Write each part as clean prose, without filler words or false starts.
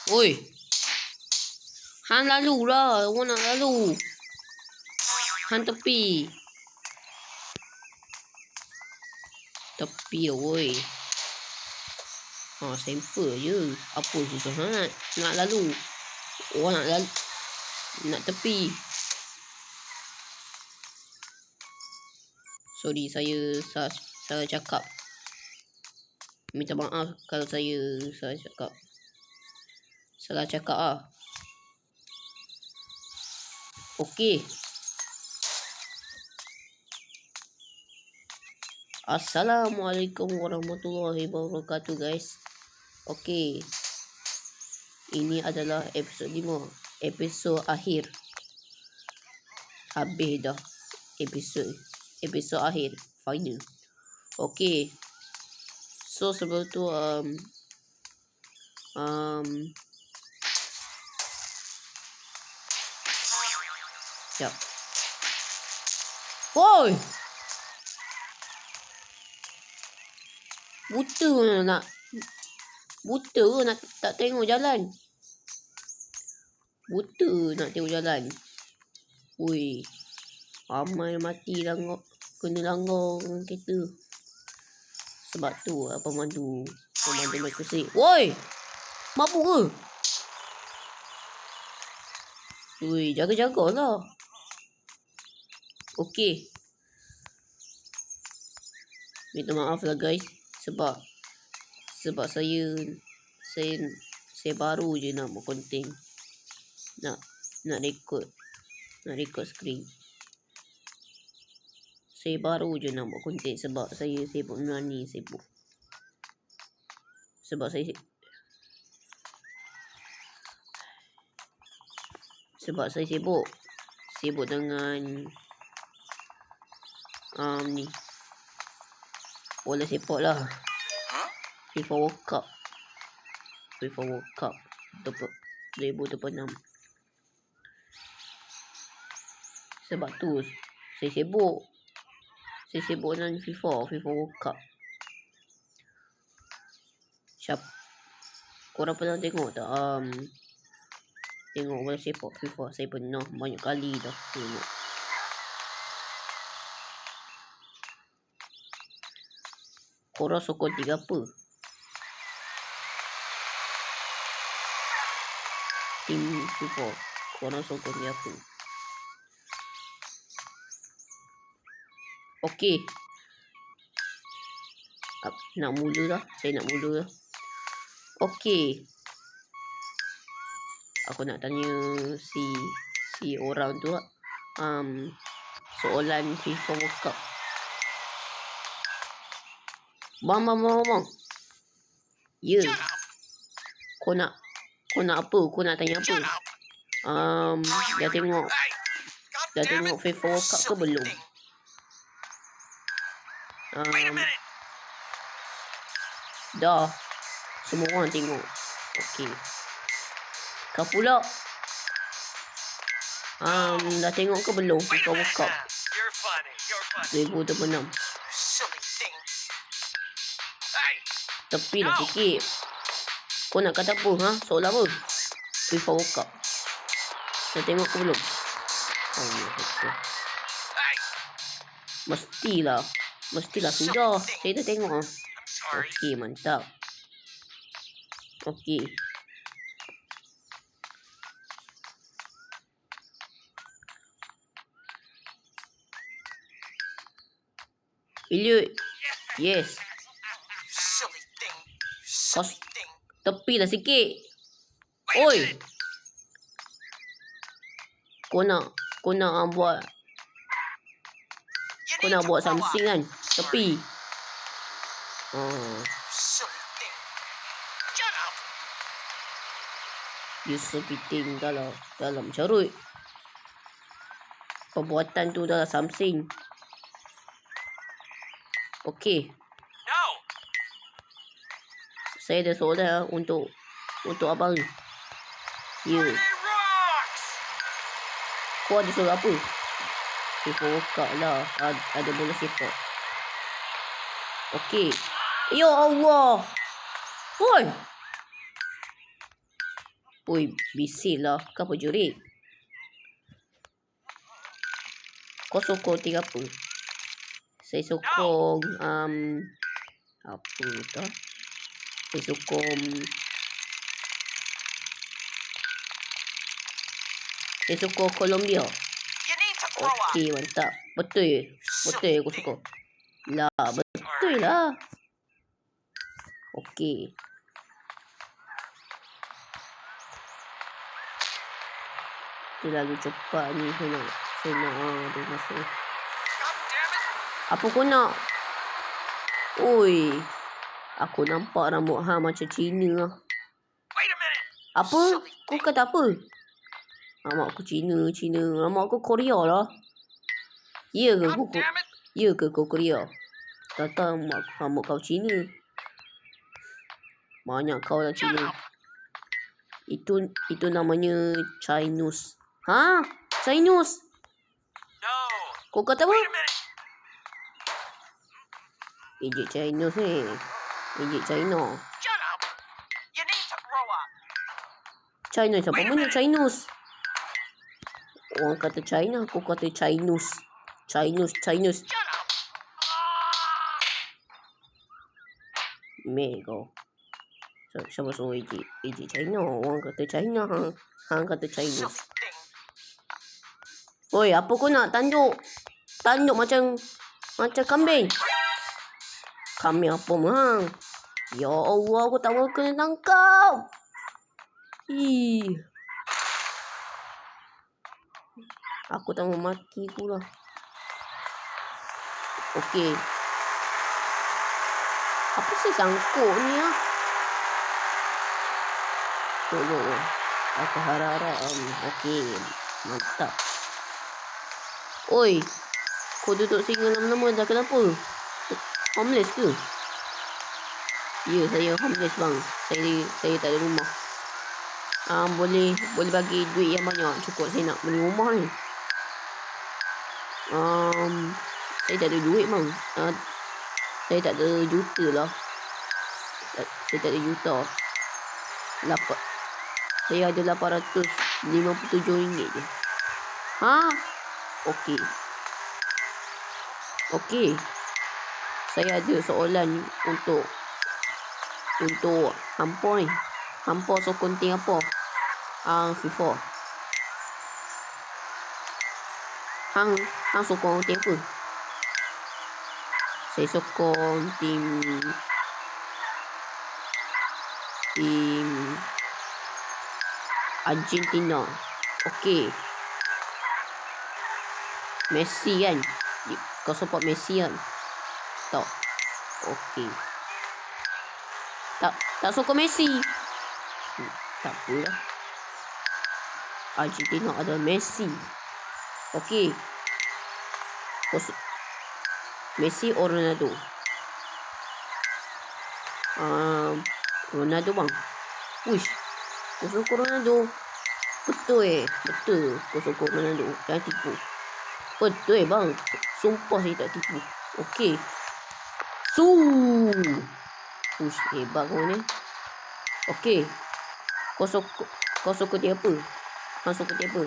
Oi. Han lalu lah. Orang nak lalu. Han tepi. Tepi lah woi. Ha, simple je. Apa susah sangat. Nak lalu. Orang nak lalu. Nak tepi. Sorry, saya salah cakap. Minta maaf kalau saya salah cakap. Salah cakap ah. Okey. Assalamualaikum warahmatullahi wabarakatuh guys. Okey. Ini adalah episod 5. Episod akhir. Habis dah episod akhir final. Okey. So sebelum tu Sekejap. Woi. Buta nak tak tengok jalan. Buta nak tengok jalan. Woi. Ramai mati kena langgar dengan kereta. Sebab tu pemandu mereka say, woi. Mabuk ke? Woi, jaga-jagalah. Okey. Minta maaf lah guys sebab saya baru je nak buat konten. Nak record screen. Saya baru je nak buat konten sebab saya sibuk ni sibuk. Sebab saya sibuk dengan ni bola sepak lah. FIFA World Cup 2026. Sebab tu saya sibuk dengan FIFA World Cup. Korang pernah tengok tak tengok bola sepak FIFA? Saya pernah banyak kali dah tengok. Korang sokong tim apa? Tim FIFA. Korang sokong tim apa? Okey. Saya nak mula lah. Okey. Aku nak tanya si orang tu soalan FIFA World Cup. Bang. Ya. Kau nak apa? Kau nak tanya apa? Dah tengok FIFA World Cup ke belum? Dah. Semua orang tengok. Okey. Kau pula dah tengok ke belum FIFA World Cup 2026? Tepilah sikit. Kau nak kata apa? Soalan apa? FIFA World Cup dah tengok ke belum? Mestilah sudah. Saya dah tengok. Okey, mantap. Okey. Elliot. Yes. Kau tepilah sikit. Oi. Kau nak buat something kan? Tepi. Yusuf Piting dalam carut. Perbuatan tu dah something. Okey. Saya ada soalan untuk abang ni. Ya. Kau ada soalan apa? FIFA World Cup lah. Ada bola sepak. Okey. Ya Allah. Hoi. Ui, bising lah. Kenapa jerit? Kau sokong tiga apa? Saya sokong apa tau? Saya sokong Colombia. Okey, mantap. Betul aku sokong. Lah, betul lah. Okey. Terlalu cepat ni saya nak dia masuk. Apa kau nak? Oi. Aku nampak rambut hang macam Cina lah. Apa? Kau kata apa? Rambut aku Cina. Rambut aku Korea lah. Ya ke kau Korea? Kata rambut kau Cina. Banyak kau lah Cina. Itu namanya Chinese. Ha? Chinese? Kau kata apa? Ejek Chinese ni. Ejek China. China siapa mana Chinese? Orang kata China, aku kata Chinese. Chinese. Mek kau. Siapa suruh ejek China? Orang kata China, hang kata Chinese. Oi, apa kau nak tanduk? Tanduk macam kambing. Kambing apa hang? Ya Allah, aku tak mau kena tangkap. Aku tak mau mati pula. Okey. Apa sih sangkut ni ah? Tolong. Aku harap. Okey. Mantap. Oi. Kau duduk singgah lama-lama dah kenapa? Homeless ke? Ya, saya homeless bang. Saya tak ada rumah. Boleh bagi duit yang banyak. Cukup saya nak beli rumah ni. Saya tak ada duit bang. Saya tak ada juta lah. Saya tak ada juta. Saya ada RM857 je. Ha? Okey. Saya ada soalan untuk hampa ni. Hampa sokong tim apa? FIFA. Hang sokong tim apa? Saya sokong tim Argentina. Okey. Messi kan? Kau support Messi kan? Tak. Okey. Tak sokong Messi. Tak apalah. Argentina ada Messi. Okey. Messi atau Ronaldo? Ronaldo bang. Wish. Kau sokong Ronaldo. Betul. Kau sokong Ronaldo. Jangan tipu. Betul bang. Sumpah saya tak tipu. Okey. Push hebat kau ni. Okey. Kau sokong dia apa? Hang sokong dia apa?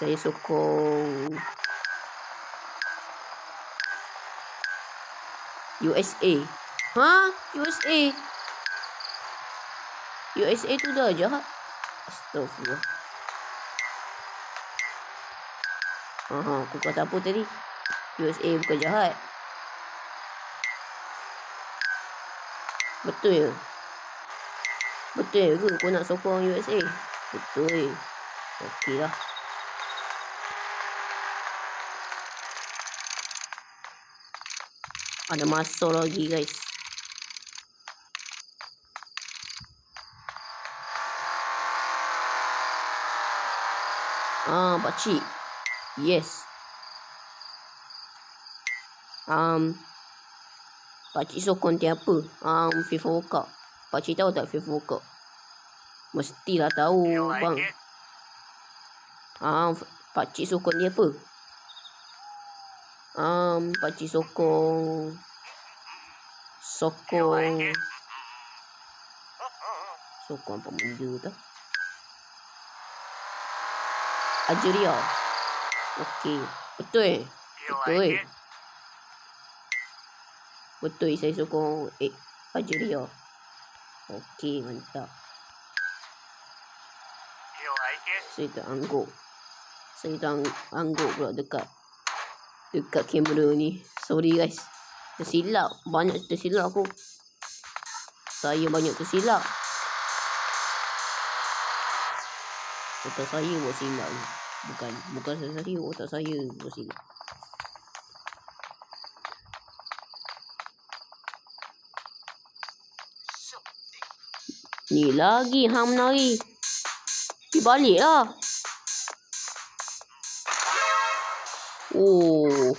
Saya sokong USA. Ha? USA tu dah jahat. Astagfirullah. Aku kata apa tadi? USA bukan jahat. Betul ke kau nak sokong USA? Betul. Okey lah. Ada masa lagi guys. Pakcik. Yes. Pakcik sokong tim apa? FIFA World Cup. Pakcik tahu tak FIFA World Cup? Mestilah tahu bang. Pakcik sokong dia apa? Pakcik sokong Sokong apa benda tu? Ajeria. Okey. Betul. Betul. Betul saya sokong Ajeria. Okey, mantap. Saya tak angguk. Saya tak angguk pula dekat kamera ni. Sorry guys. Tersilap. Banyak tersilap aku. Saya banyak tersilap. Otak saya buat silap ni. Bukan saya. Otak saya buat silap. Ni lagi hang menari. Pergi balik lah. Oh.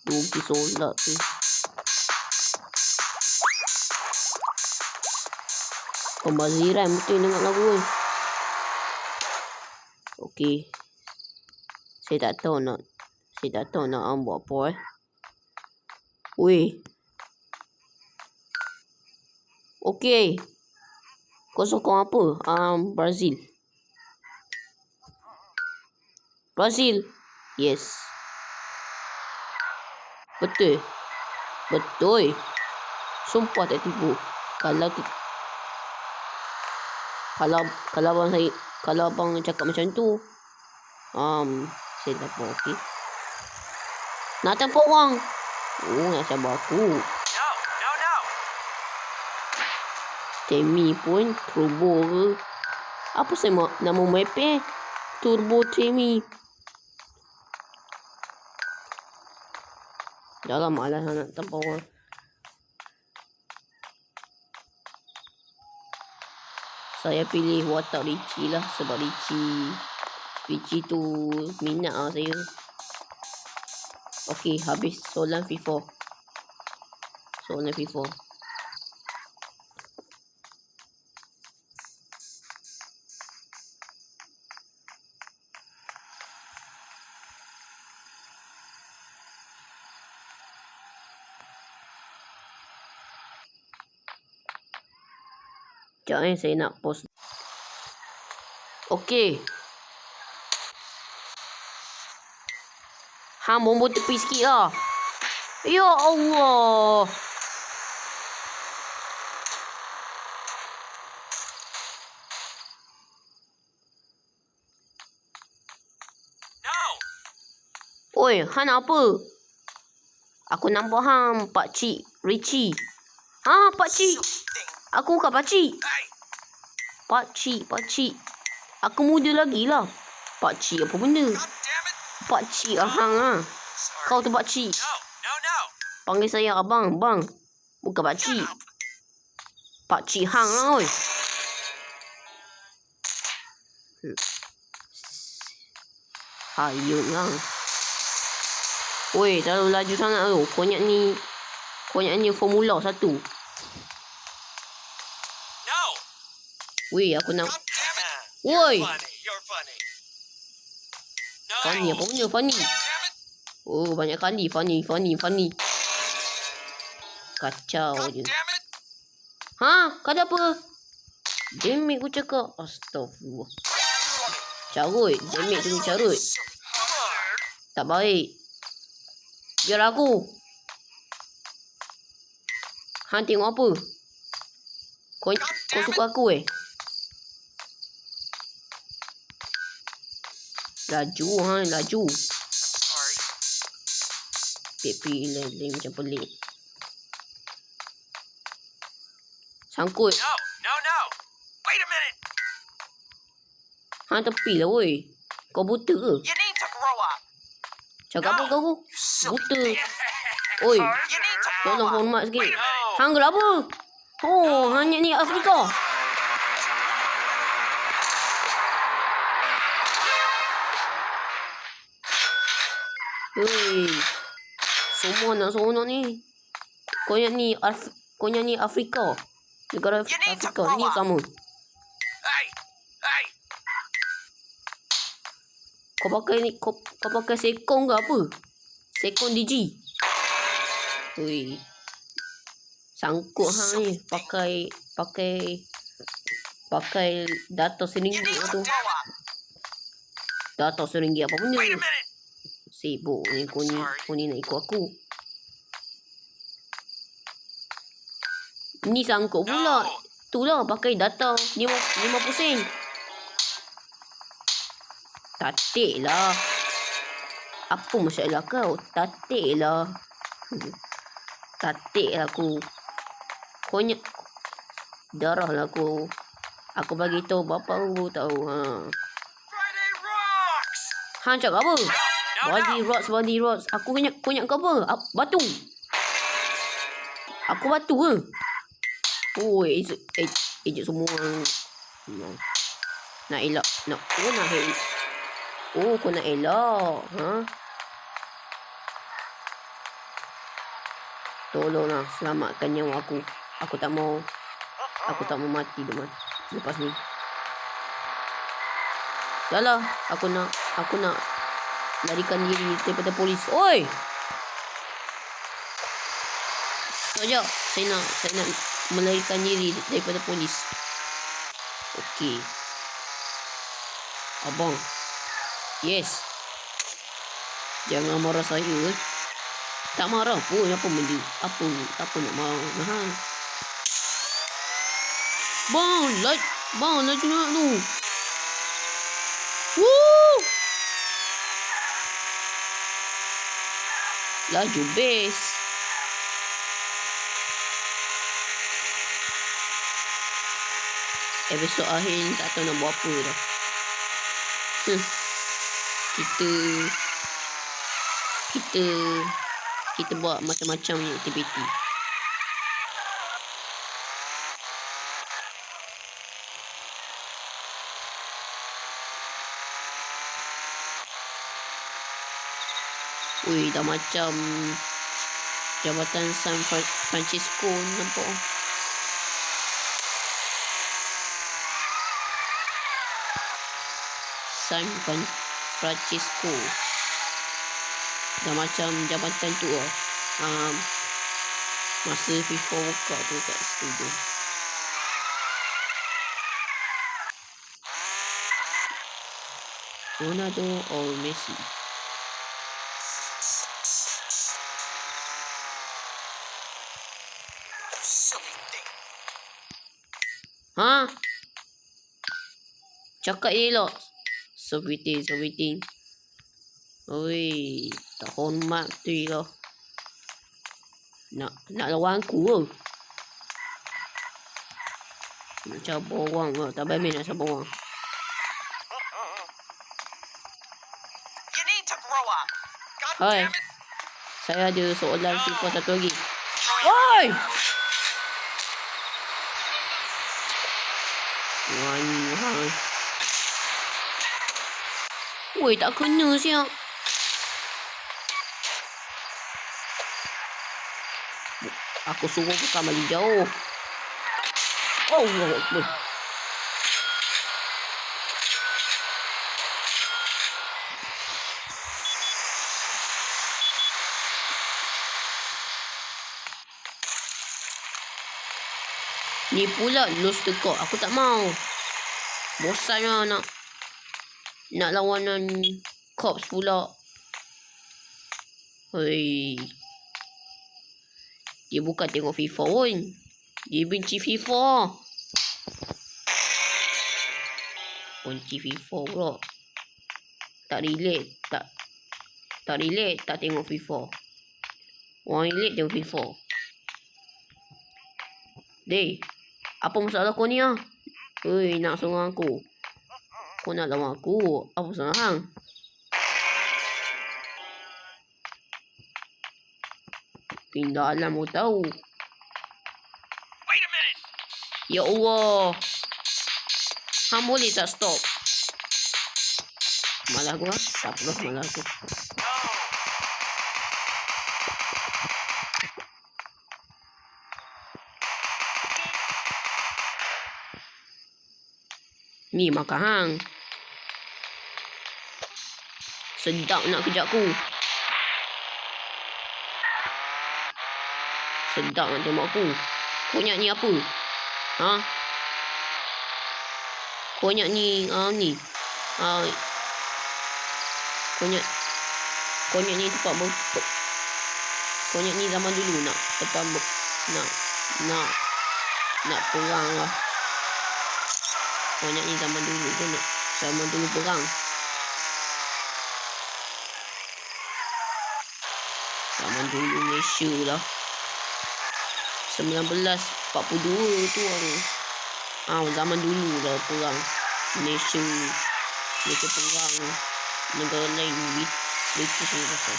Rugi solat tu. Pembaziran betul dengar lagu ni. Okey. Saya tak tahu nak buat apa Weh. Okey. Kau sokong apa? Brazil. Brazil. Yes. Betul. Sumpah tak tipu. Kalau abang cakap macam tu, saya tak apa. Okey. Nak tepuk orang. Oh, nak sabar aku. Temi pun turbo ke? Apa nama map Turbo Temi. Dah lah malas nak tepuk orang. Saya pilih watak Richie lah. Sebab Richie tu minat lah saya. Okey, habis soalan FIFA. Sekejap saya nak post. Okey. Hang bombo tepi sikit lah. Ya Allah. Oi, hang nak apa? Aku nampak hang Pakcik Richie. Pakcik. Aku bukan pakcik. Pakcik. Aku muda lagi lah. Pakcik apa benda? Pakcik hang ah. Kau tu pakcik. Panggil saya abang, bang. Bukan pakcik. Pakcik hang lah oi. Hayuk lah. Oi, terlalu laju sangat tu. Konyak ni Formula 1. Weh, aku nak. Woi. Funny apa benda? Funny. Oh, banyak kali funny. Kacau je. Kata apa? Damage aku cakap. Astaghfirullah. Carut. Damage tu carut. Tak baik. Biar aku. Hang tengok apa? Kau suka aku Laju. Pepi lain macam pelik. Sangkut. No. Wait a minute. Hang tepi lah woi. Kau buta ke? Cakap apa kau? Buta. Oi. Tolong hormat sikit. Hang gelap apa? Oh, hanya ni Afrika. Hei. Semua nak seronok ni. Kau yang ni Afrika. Negara Afrika ni sama. Kau pakai sekong ke apa? Sekong DG. Ui. Sangkut hang ni. Pakai data RM1 tu. Data RM1 apa benda? Sibuk ni kau ni nak ikut aku. Ni sangkut pula. Itulah pakai data 50 sen. Tatik lah. Apa masalah kau? Tatik lah. Tatik lah aku. Konyak. Darah lah aku. Aku bagi tahu bapa aku tahu. Hang cakap apa? Body rocks. Aku konyak kau apa? Batu. Aku batu ke? Oh, ejek semua. Nak elak. Kau nak elak. Tolonglah selamatkan nyawa aku. Aku tak mau mati lepas ni. Dahlah, aku nak larikan diri daripada polis. Oi. Sekejap, saya nak melarikan diri daripada polis. Okey. Abang. Yes. Jangan marah saya. Tak marah pun. Apa benda? Apa nak marah? Bang, laju nak tu. Woo! Laju base. Episod akhir ni tak tahu nak buat apa dah. Kita buat macam-macam aktiviti. Ui, dah macam Jabatan San Francisco nampak. San Francisco. Dah macam jabatan tu lah. Masa FIFA buka tu kat studio. Ronaldo or Messi? Cakap elok. Soviting. Oi, tak hormat tu lah. Nak lawan aku ke? Nak cabar orang ke? Tak baik nak cabar orang. Hai. Saya ada soalan FIFA satu lagi. Oi! Woi, tak kena siap. Aku suruh bukan balik jauh. Oh, Allah. Ni pula lose the court. Aku tak mau. Bosan lah nak lawanan cops pula. Hei. Dia bukan tengok FIFA pun. Dia benci FIFA. Benci FIFA pula. Tak relate. Tak relate. Tak tengok FIFA. Orang relate tengok FIFA. Dey. Apa masalah kau ni lah? Hei, nak serang aku. Kau nak lawan aku. Apa salah hang? Pindah alam kau tahu. Ya Allah. Hang boleh tak stop? Malah gua. Tak perlu malah aku. Ni makan hang. Sedap nak kejap aku. Sedap nak tembak aku. Konyak ni apa? Ha? Konyak ni ni. Konyak ni tempat konyak ni zaman dulu nak tempat nak perang lah. Konyak ni zaman dulu tu nak zaman dulu perang. Zaman dulu Malaysia lah. 1942 tu orang. Zaman dulu lah perang. Malaysia perang negara lain British ni pasal.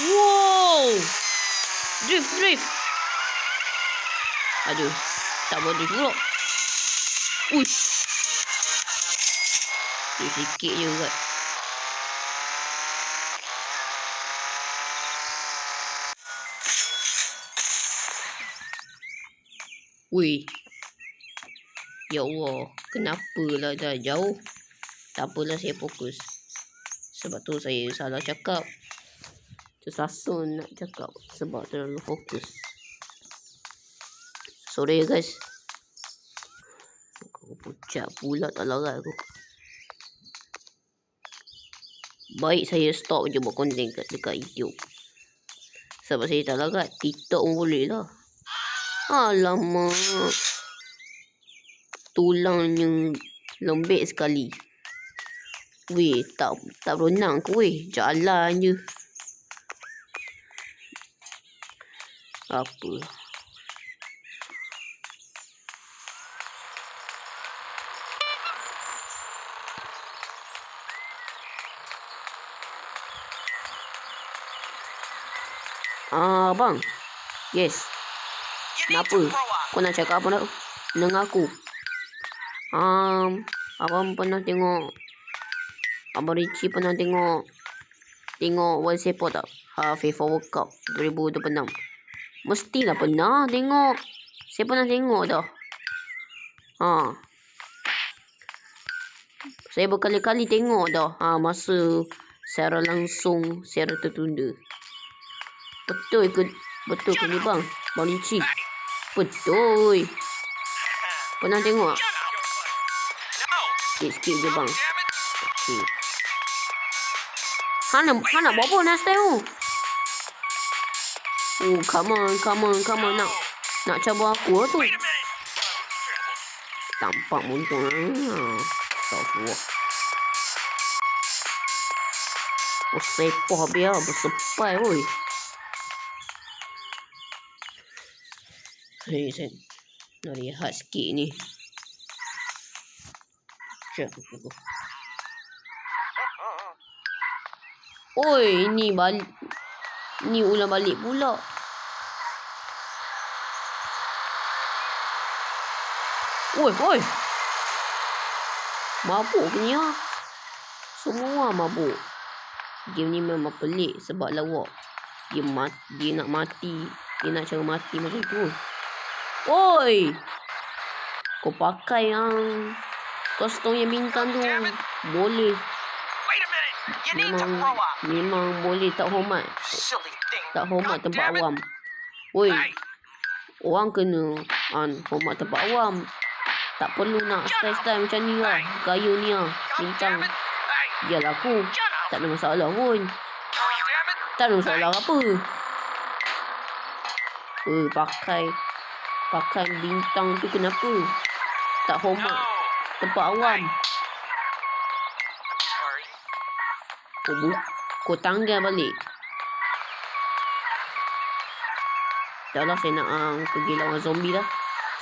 Wow! Drift. Aduh, tak boleh drift pula. Uish. Sikit je kot. Wih. Ya Allah, kenapalah dah jauh? Tak apalah, saya fokus. Sebab tu saya salah cakap. Tersasun nak cakap sebab terlalu fokus. Sorry guys. Kau pucat pula tak larat aku. Baik saya stop je buat konten dekat YouTube. Sebab saya tak larat. TikTok pun boleh lah. Alamak. Tulangnya lembek sekali. Weh, tak berenang ke weh. Jalan je. Apa? Abang. Yes. Kenapa? Kau nak cakap apa nak dengan aku? Abang pernah tengok, Abang Richie pernah tengok World Sepak tak? FIFA World Cup 2026. Mestilah pernah tengok. Saya pernah tengok dah. Saya berkali-kali tengok dah. Masa secara langsung, secara tertunda. Betul ke ni bang? Bang Richie? Betul. Pernah tengok? Sikit je bang. Okay. Hana buat apa nak stay tu? Come on. Nak cabar aku tu. Tampak muntung. Astagfirullah. Sepoh biar bersepai oi. Saya nak lihat sikit ni. Oi, ni balik. Ni ulang balik pula. Oi. Mabuk ke ni ah? Semua mabuk. Game ni memang pelik sebab lawak. Dia nak mati. Dia nak cara mati macam tu. Oi! Kau pakai yang kostum yang bintang tu. Boleh. Memang boleh tak hormat. Tak hormat tempat awam. Oi. Orang kena hormat tempat awam. Tak perlu nak style-style macam ni lah. Gaya ni lah. Bintang. Biarlah aku. Tak ada masalah pun. Tak ada masalah apa. Pakai bintang tu kenapa? Tak hormat tempat awam. Kau tanggal balik. Dah lah saya nak pergi lawan zombie lah.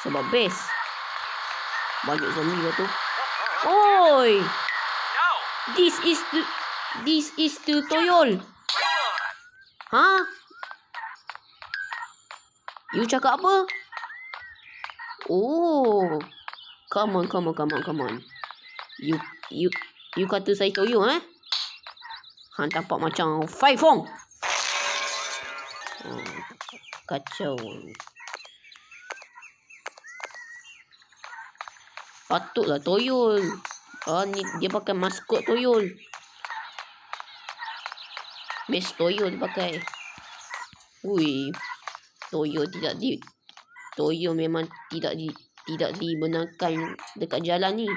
Sebab best. Banyak zombie lah tu. Oi! This is the toyol. You cakap apa? Oh. Come on. You kata saya toyol tampak macam Five Fong. Kacau. Patutlah toyol. Ni dia pakai maskot toyol. Base toyo dipakai. Ui. Toyo memang tidak dibenarkan dekat jalan ni.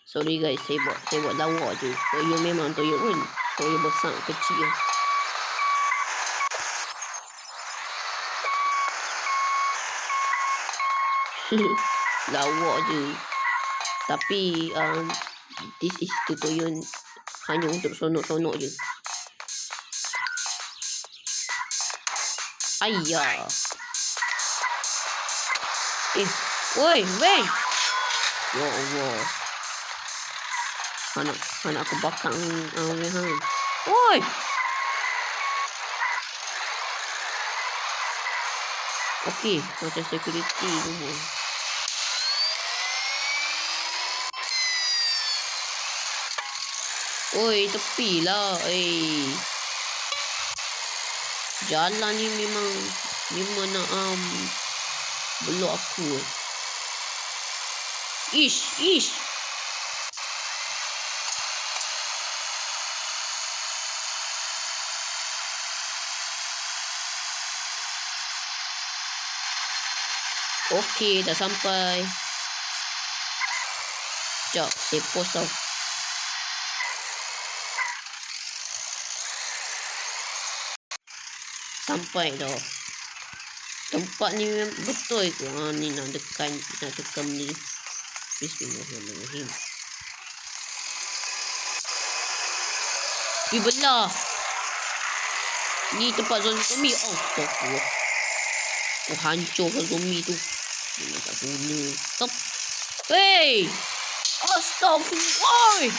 Sorry guys, saya buat lawak je. Toyo memang toyo pun. Toyo besar kecil. Lawak je. Tapi this is tutorial hanya untuk sonok-sonok je. Ayah. Woi, weh. Ya Allah. Anak aku bakang hang. Woi. Okey, macam security semua. Oi, tepilah. Jalan ni memang nak belok aku. Ish. Okey, dah sampai. Sekejap, saya post tau. Sampai dah. Tempat ni betul ke? Ni nak tekan ni. Bismillahirrahmanirrahim. Belah. Ni tempat zombie. Oh, astagfirullah. Aku hancurkan zombie tu. Dia tak guna. Stop. Hey! Astagfirullah.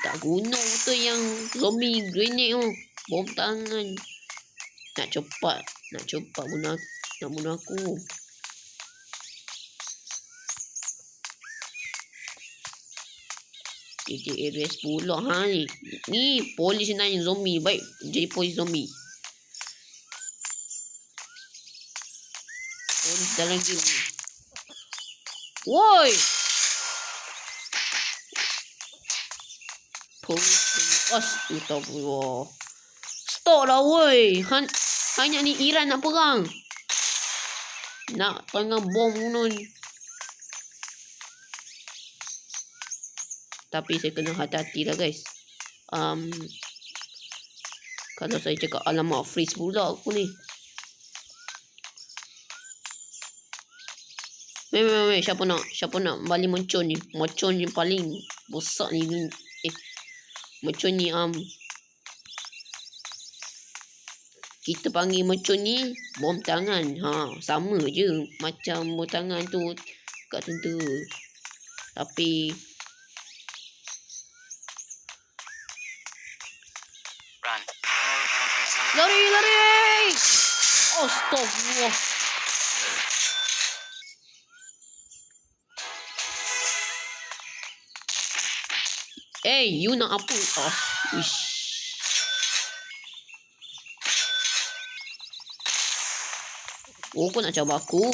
Tak guna betul yang zombie grenade tu. Bom tangan. Nak cepat bunuh aku. TTRS pula ni. Ni polis nanya zombie. Baik jadi polis zombie. Polis dalam game ni. Woi. Polis. Astagfirullah. Stop lah woi. Hanya ni Iran nak perang. Nak tengah bom bunuh. Tapi saya kena hati-hati lah guys. Kalau saya cakap alamak freeze pula aku ni. Siapa nak balik mercon ni. Mercon ni paling besar ni. Mercon ni kita panggil mercon ni bom tangan. Sama je macam bom tangan tu kat tentera. Tapi lari. Astagfirullah. You nak apa? Ish. Kau nak cabar aku.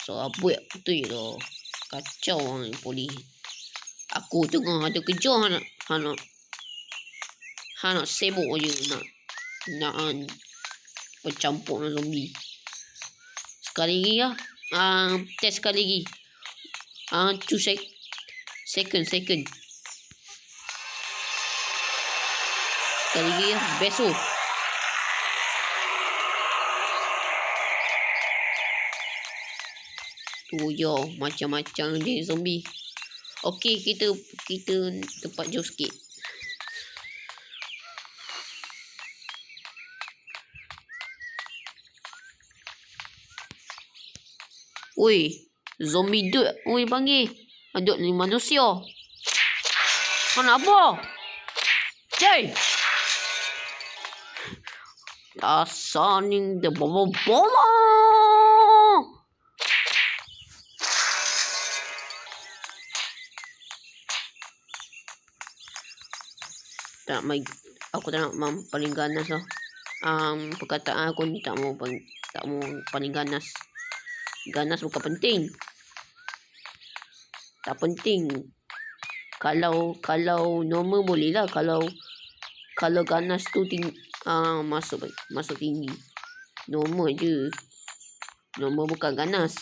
So apa betul tu. Kacau orang polis. Aku tengah ada kerja nak sibuk je nak bercampur dengan zombie. Sekali lagi lah. Test sekali lagi. 2 second. Sekali lagi lah. Besok. Tu yo macam-macam dia zombie. Okey, kita tempat jauh sikit. Oi, zombie duk. Oi panggil. Aduk ni manusia. Kau nak apa? Cai! Dasar ni dia bawa bola. Tak mai, aku tak nak paling ganas lah. Perkataan aku ni tak mau paling ganas. Ganas bukan penting. Tak penting. Kalau normal boleh lah. Kalau ganas tu masuk tinggi. Normal je. Normal bukan ganas.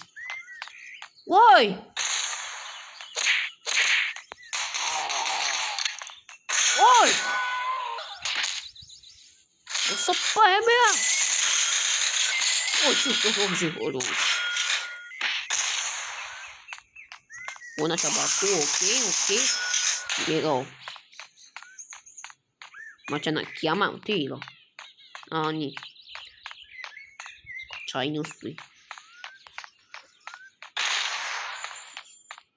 Woi! Woi! Sepai habis lah. Aduh. Oh, nak sabar aku. Okey. Dia kau. Macam nak kiamat betul lah. Ni. Chinese tu.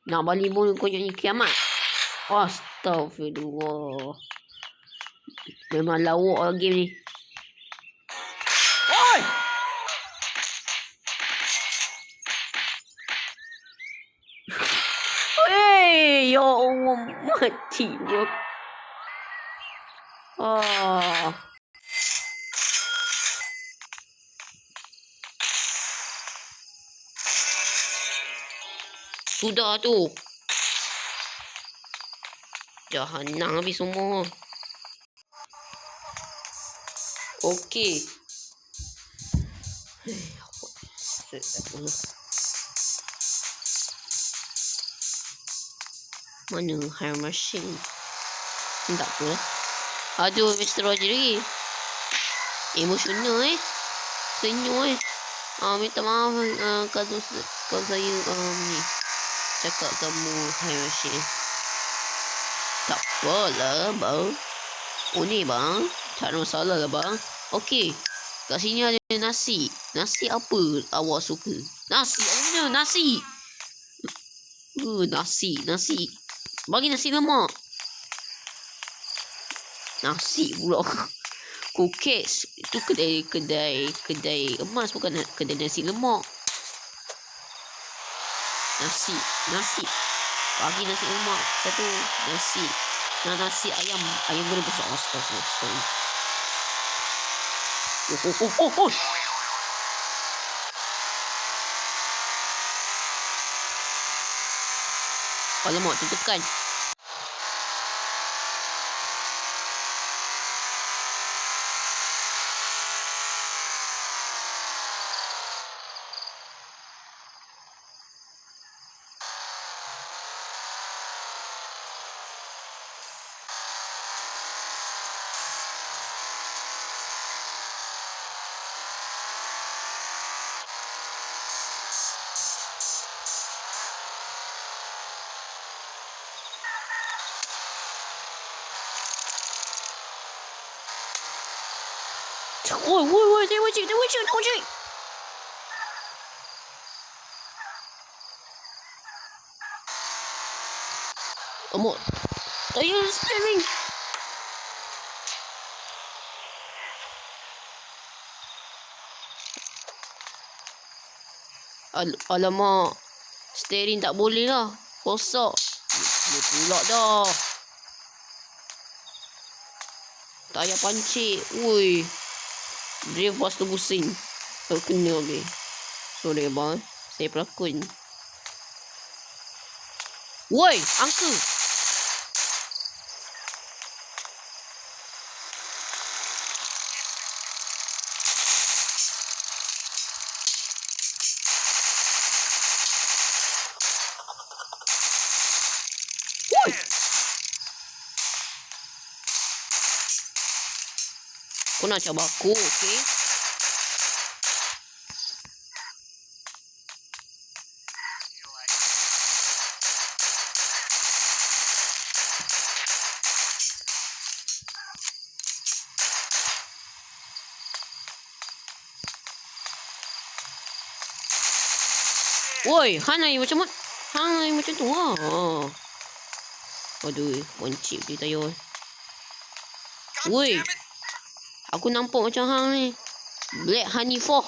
Nak balik pun kau nyanyi kiamat. Astaghfirullah. Memang lawak lah game ni. Oi! Hei, ya Allah, mati gua. Sudah tu. Jahanam habis semua. Okey. Mana hair machine? Tak apa. Aduh, Mr. Roger lagi. Emosional senyum minta maaf kalau saya ni cakap kamu hair machine. Tak apalah bang. Oh ni bang, tak ada masalah lah bang. Okey, kat sini ada nasi. Nasi apa awak suka? Nasi, nasi. Nasi. Bagi nasi lemak. Nasi pula. Cookies. Itu kedai emas, bukan kedai nasi lemak. Nasi. Bagi nasi lemak satu. Nasi. Nasi ayam goreng besar. Astaga. Oh. Alamak, tertekan. Woi, dia wujud. Amok. Ayo, steering. Alamak. Steering tak boleh lah. Rosak. Dia pula dah. Tak payah pancit. Woi. Dia lepas tu pusing. Tak kena habis. Sorry abang. Saya pelakon. Woi, uncle. Woi. Kau nak cabar aku, okey? Woi, hang macam tu lah. Aduh, pancit dia tayo. Woi. Aku nampak macam hang ni. Black Honey 4.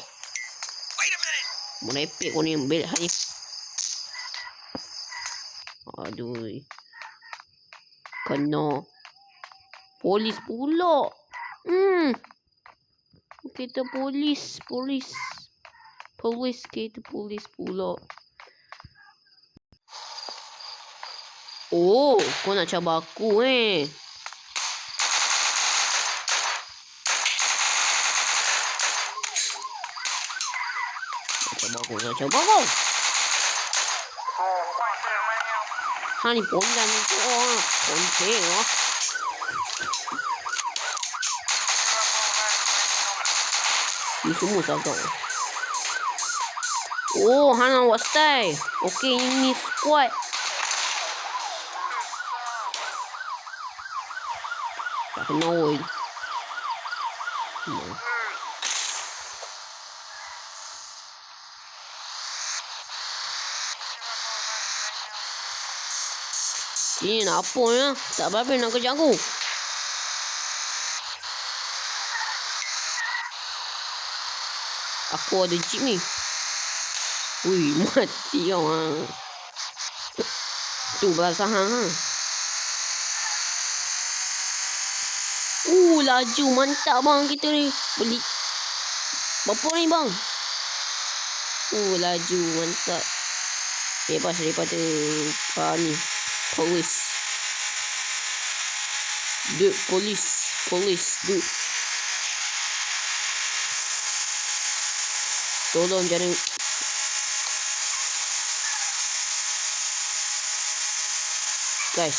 Merepek kau ni Black Honey. Aduh. Kena. Polis pula. Kereta polis. Kereta polis pula. Oh, kau nak cabar aku Nak cabar kau. Ha ni pondan ni kau. Ponteng ah. Ni semua salah kau. Oh, hang nak buat style. Okey, ini squad. Tak kena oi. Ini nak apa ya? Tak apa-apa nak kerja aku. Aku ada jeep ni. Ui, mati kau Tu bahasa hang laju mantap bang kita ni. Beli berapa ni bang? Laju mantap. Bebas daripada ni. Polis. Dude. Tolong jangan. Guys,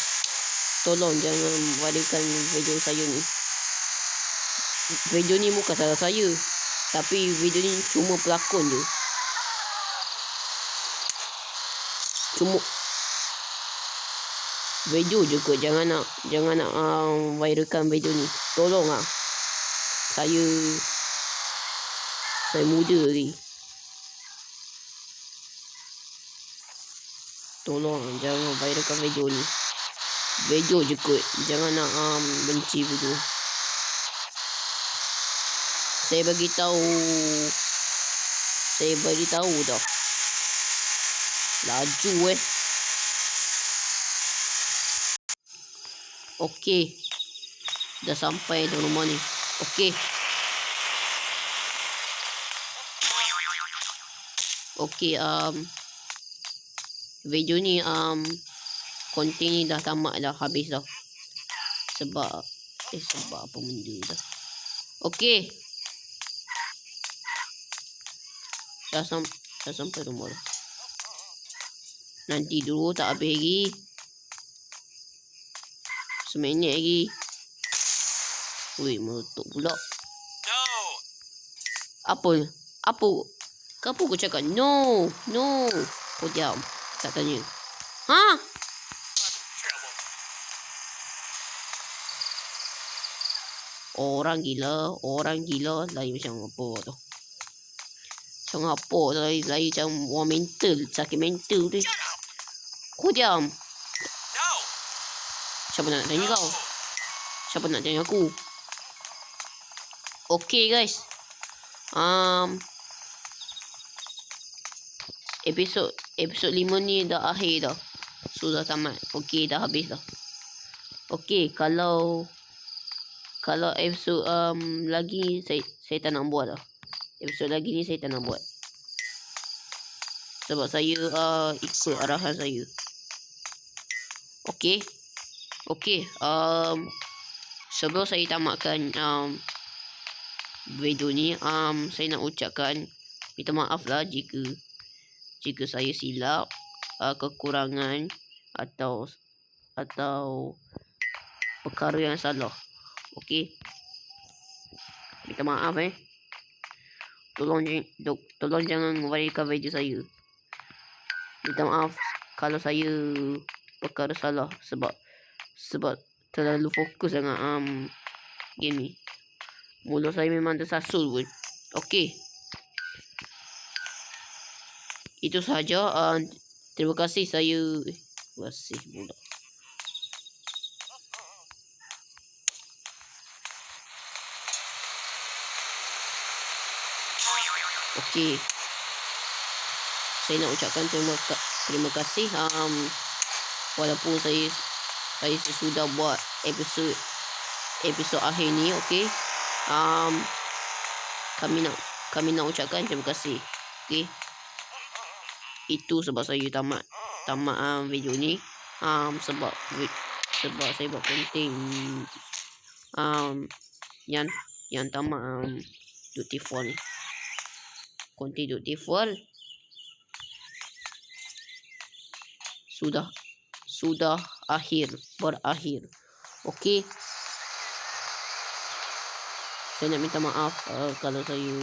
tolong jangan wadikan video saya ni. Video ni bukan salah saya, tapi video ni cuma pelakon je. Cuma video je kot. Jangan nak viralkan video ni. Tolong Saya muda lagi. Tolong jangan viralkan video ni. Video je kot. Jangan nak benci video. Saya bagi tahu dah. Laju Okey. Dah sampai di rumah ni. Okey. Video ni konten ni dah tamat dah, habis dah. Sebab apa benda dah. Okey. Dah sampai rumah dah. Nanti dulu tak habis lagi. Seminit lagi. Wih, meletup pula. Apa? Kenapa kau cakap no? Kau diam. Tak tanya. Orang gila lain macam apa tu. Macam apa tu, lain macam orang mental, sakit mental tu. Kau diam. Siapa nak tanya kau? Siapa nak tanya aku? Okey guys. Episod 5 ni dah akhir dah. Sudah tamat. Okey, dah habis dah. Okey, kalau episod lagi saya tak nak buat dah. Episod lagi ni saya tak nak buat. Sebab saya ikut arahan saya. Okey, sebelum saya tamatkan video ni, saya nak ucapkan minta maaf lah jika saya silap, kekurangan atau perkara yang salah. Okey, minta maaf tolong jangan viralkan video saya. Minta maaf kalau saya perkara salah, sebab terlalu fokus dengan game ni. Mulut saya memang tersasul pun. Okey, itu sahaja. Terima kasih. Terima kasih pula. Okey. Saya nak ucapkan terima kasih walaupun saya sudah buat episod akhir ni. Okey. Kami nak ucapkan terima kasih. Okey. Itu sebab saya tamat video ni. Sebab saya buat konten yang tamat Dutiful ni. Konten Dutiful sudah berakhir. Okey. Saya nak minta maaf kalau saya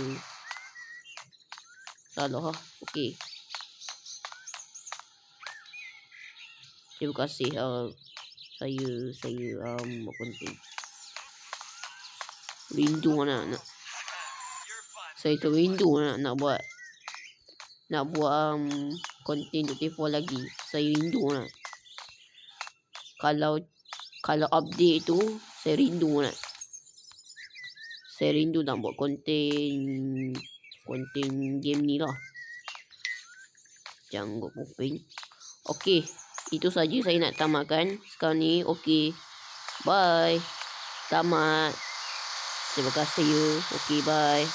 salah. Okey. Terima kasih saya buat konten. Rindu nak saya tu rindu nak buat konten Dutiful lagi. Saya rindu nak. Kalau update tu saya rindu nak. Saya rindu nak buat konten game ni lah. Janggut kuping. Okey, itu saja saya nak tamatkan sekarang ni. Okey. Bye. Tamat. Terima kasih. Okey, bye.